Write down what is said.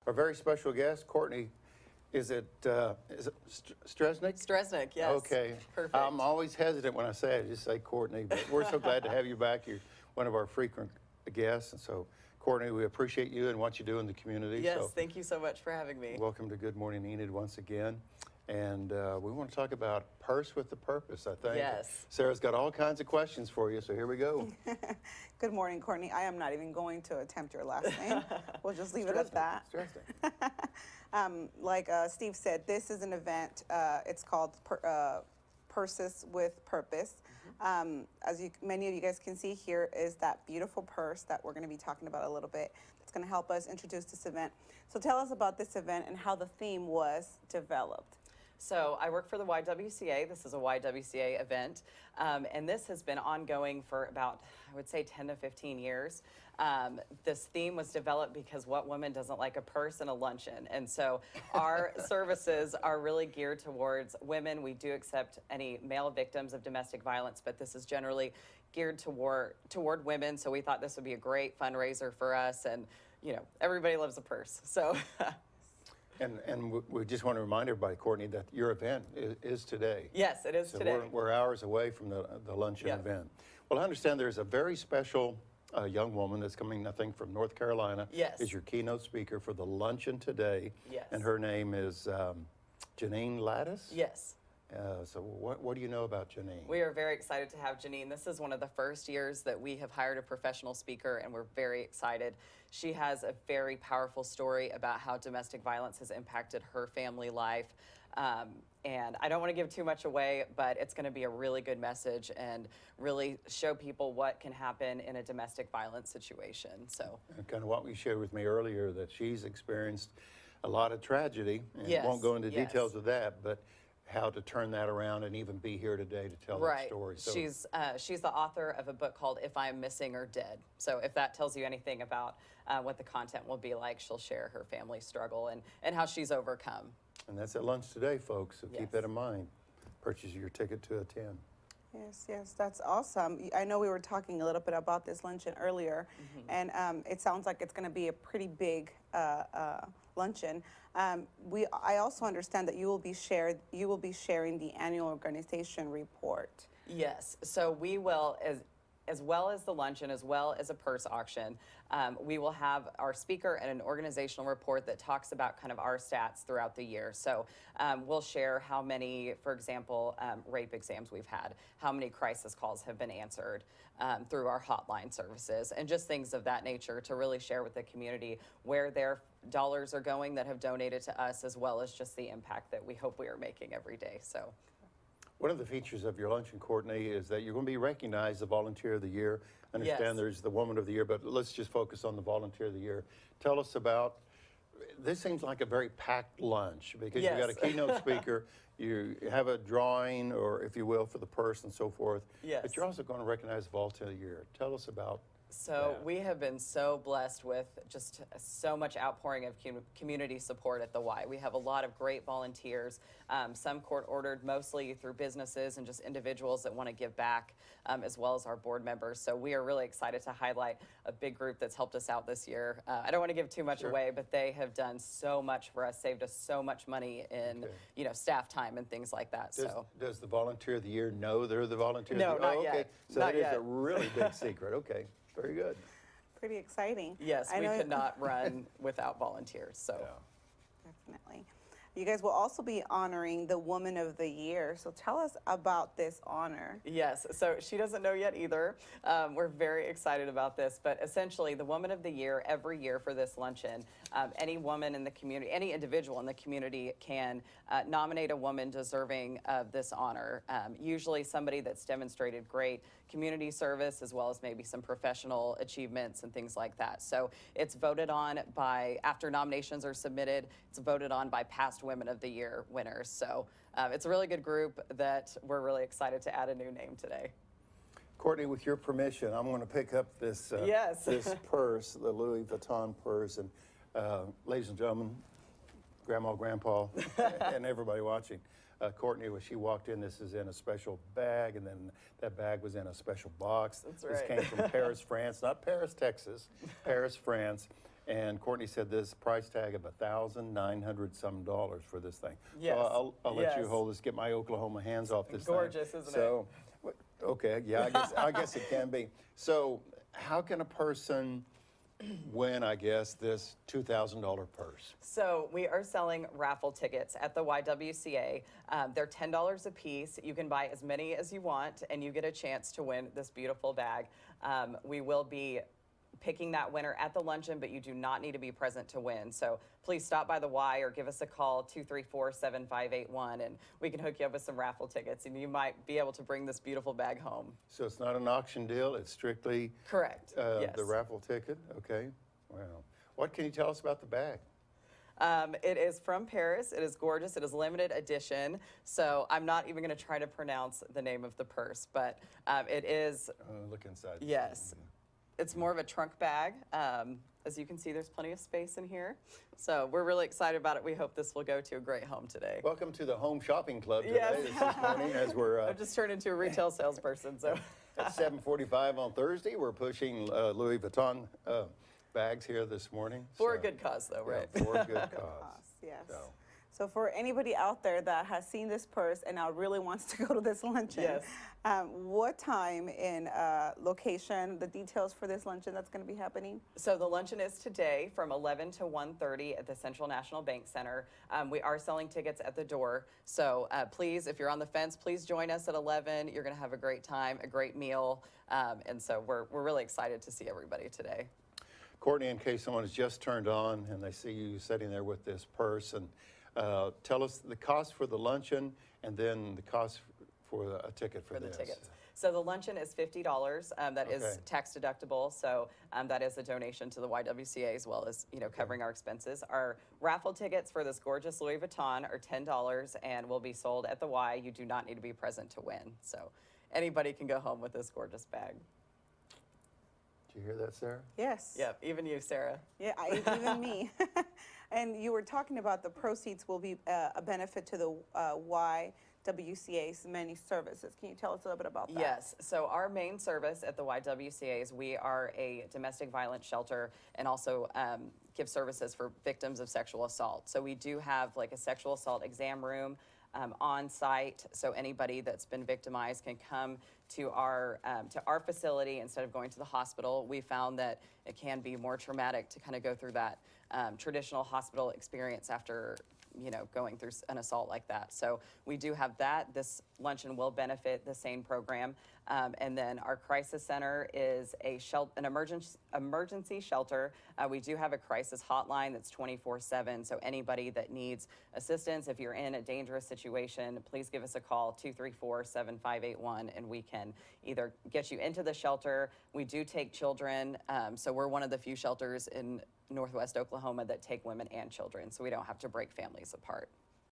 Our very special guest, Courtney, is it Strzinek? Strzinek, yes. Okay. Perfect. I'm always hesitant when I say it, I just say Courtney, but we're so glad to have you back. You're one of our frequent guests, and so, Courtney, we appreciate you and what you do in the community. Yes, so thank you so much for having me. welcome to Good Morning Enid once again. And we want to talk about Purse with the Purpose, I think. Yes. Sarah's got all kinds of questions for you, so here we go. Good morning, Courtney. I am not even going to attempt your last name. We'll just leave it at that. Like Steve said, this is an event. It's called Purses with Purpose. As many of you guys can see, here is that beautiful purse that we're going to be talking about a little bit. That's going to help us introduce this event. So tell us about this event and how the theme was developed. So I work for the YWCA. This is a YWCA event, and this has been ongoing for about, I would say, 10 to 15 years. This theme was developed because what woman doesn't like a purse and a luncheon? And so our services are really geared towards women. We do accept any male victims of domestic violence, but this is generally geared toward women. So we thought this would be a great fundraiser for us, and you know, everybody loves a purse. So. And we just want to remind everybody, Courtney, that your event is today. Yes, it is so today. We're hours away from the luncheon Yep. event. Well, I understand there's a very special young woman that's coming, I think, from North Carolina. Yes. Is your keynote speaker for the luncheon today. Yes. And her name is Janine Lattis? Yes. So what do you know about Janine? We are very excited to have Janine. This is one of the first years that we have hired a professional speaker, and we're very excited. She has a very powerful story about how domestic violence has impacted her family life. And I don't want to give too much away, but it's going to be a really good message and really show people what can happen in a domestic violence situation. So, And kind of what you shared with me earlier, that she's experienced a lot of tragedy, and Yes, won't go into yes. details of that, but how to turn that around and even be here today to tell that story. So She's the author of a book called If I'm Missing or Dead. So if that tells you anything about what the content will be like, she'll share her family struggle and how she's overcome. And that's at lunch today, folks, so Yes. keep that in mind. Purchase your ticket to attend. Yes, that's awesome. I know we were talking a little bit about this luncheon earlier, and it sounds like it's going to be a pretty big luncheon. I also understand that you will be sharing the annual organization report. Yes, so we will, as well as the luncheon, as well as a purse auction, we will have our speaker and an organizational report that talks about kind of our stats throughout the year. So we'll share how many, for example, rape exams we've had, how many crisis calls have been answered through our hotline services, and just things of that nature to really share with the community where their dollars are going that have donated to us, as well as just the impact that we hope we are making every day. So. One of the features of your luncheon, Courtney, is that you're going to be recognized the Volunteer of the Year. I understand Yes. there's the Woman of the Year, but let's just focus on the Volunteer of the Year. Tell us about, this seems like a very packed lunch, because Yes. you got a keynote speaker, you have a drawing, or if you will, for the purse and so forth. Yes. But you're also going to recognize the Volunteer of the Year. Tell us about So that. we have been so blessed with just so much outpouring of community support at the Y. We have a lot of great volunteers, some court-ordered, mostly through businesses and just individuals that want to give back, as well as our board members. So we are really excited to highlight a big group that's helped us out this year. I don't want to give too much Sure. away, but they have done so much for us, saved us so much money in staff time and things like that. Does the Volunteer of the Year know they're the Volunteer No, of the Year? not yet. Okay. So Not that is yet. a really big secret. Okay, very good. Pretty exciting. Yes, I we know- could not run without volunteers. So. Yeah. Definitely. You guys will also be honoring the Woman of the Year. So tell us about this honor. Yes, so she doesn't know yet either. We're very excited about this, but essentially the Woman of the Year every year for this luncheon, any woman in the community, any individual in the community can nominate a woman deserving of this honor. Usually somebody that's demonstrated great community service, as well as maybe some professional achievements and things like that. So it's voted on by, after nominations are submitted, it's voted on by past Women of the Year winners. So it's a really good group that we're really excited to add a new name today. Courtney, with your permission, I'm going to pick up this Yes. this purse, the Louis Vuitton purse, and ladies and gentlemen, Grandma, Grandpa, and everybody watching. Courtney, when she walked in, this is in a special bag, and then that bag was in a special box. That's This right. came from Paris, France, not Paris, Texas, Paris, France. And Courtney said this price tag of $1,900 some for this thing. Yes. So I'll let you Yes. hold this, get my Oklahoma hands off this Gorgeous, thing. isn't it? So, okay, yeah, I guess it can be. So how can a person win, I guess, this $2,000 purse? So we are selling raffle tickets at the YWCA. They're $10 a piece. You can buy as many as you want, and you get a chance to win this beautiful bag. We will be picking that winner at the luncheon, but you do not need to be present to win. So please stop by the Y or give us a call, 234-7581, and we can hook you up with some raffle tickets, and you might be able to bring this beautiful bag home. So it's not an auction deal, it's strictly Correct. Yes. the raffle ticket? Okay, wow. What can you tell us about the bag? It is from Paris. It is gorgeous. It is limited edition. So I'm not even going to try to pronounce the name of the purse, but it is, Look inside. yes. It's more of a trunk bag. As you can see, there's plenty of space in here. So we're really excited about it. We hope this will go to a great home today. Welcome to the Home Shopping Club today. Yes. This is Courtney, as we're I've just turned into a retail salesperson. So at 7:45 on Thursday. We're pushing Louis Vuitton bags here this morning. for a So, good cause, though, right? yeah, for a good cause. Yes. So, So for anybody out there that has seen this purse and now really wants to go to this luncheon, Yes. what time and location, the details for this luncheon that's going to be happening? So the luncheon is today from 11 to 1:30 at the Central National Bank Center. We are selling tickets at the door. So please, if you're on the fence, please join us at 11. You're going to have a great time, a great meal. And so we're really excited to see everybody today. Courtney, in case someone has just turned on and they see you sitting there with this purse, and tell us the cost for the luncheon and then the cost for a ticket for The this. tickets. So the luncheon is $50. That is Okay. tax deductible. So that is a donation to the YWCA, as well as covering our expenses. Our raffle tickets for this gorgeous Louis Vuitton are $10 and will be sold at the Y. You do not need to be present to win. So anybody can go home with this gorgeous bag. Did you hear that, Sarah? Yes. Yep, even you, Sarah. Yeah, even me. And you were talking about the proceeds will be a benefit to the YWCA's many services. Can you tell us a little bit about that? Yes. So our main service at the YWCA is we are a domestic violence shelter and also give services for victims of sexual assault. So we do have like a sexual assault exam room on site, so anybody that's been victimized can come to our facility instead of going to the hospital. We found that it can be more traumatic to kind of go through that traditional hospital experience after going through an assault like that. So we do have that. This luncheon will benefit the same program. And then our crisis center is an emergency shelter. We do have a crisis hotline that's 24/7. So anybody that needs assistance, if you're in a dangerous situation, please give us a call, 234-7581, and we can either get you into the shelter. We do take children. So we're one of the few shelters in Northwest Oklahoma that take women and children, so we don't have to break families apart.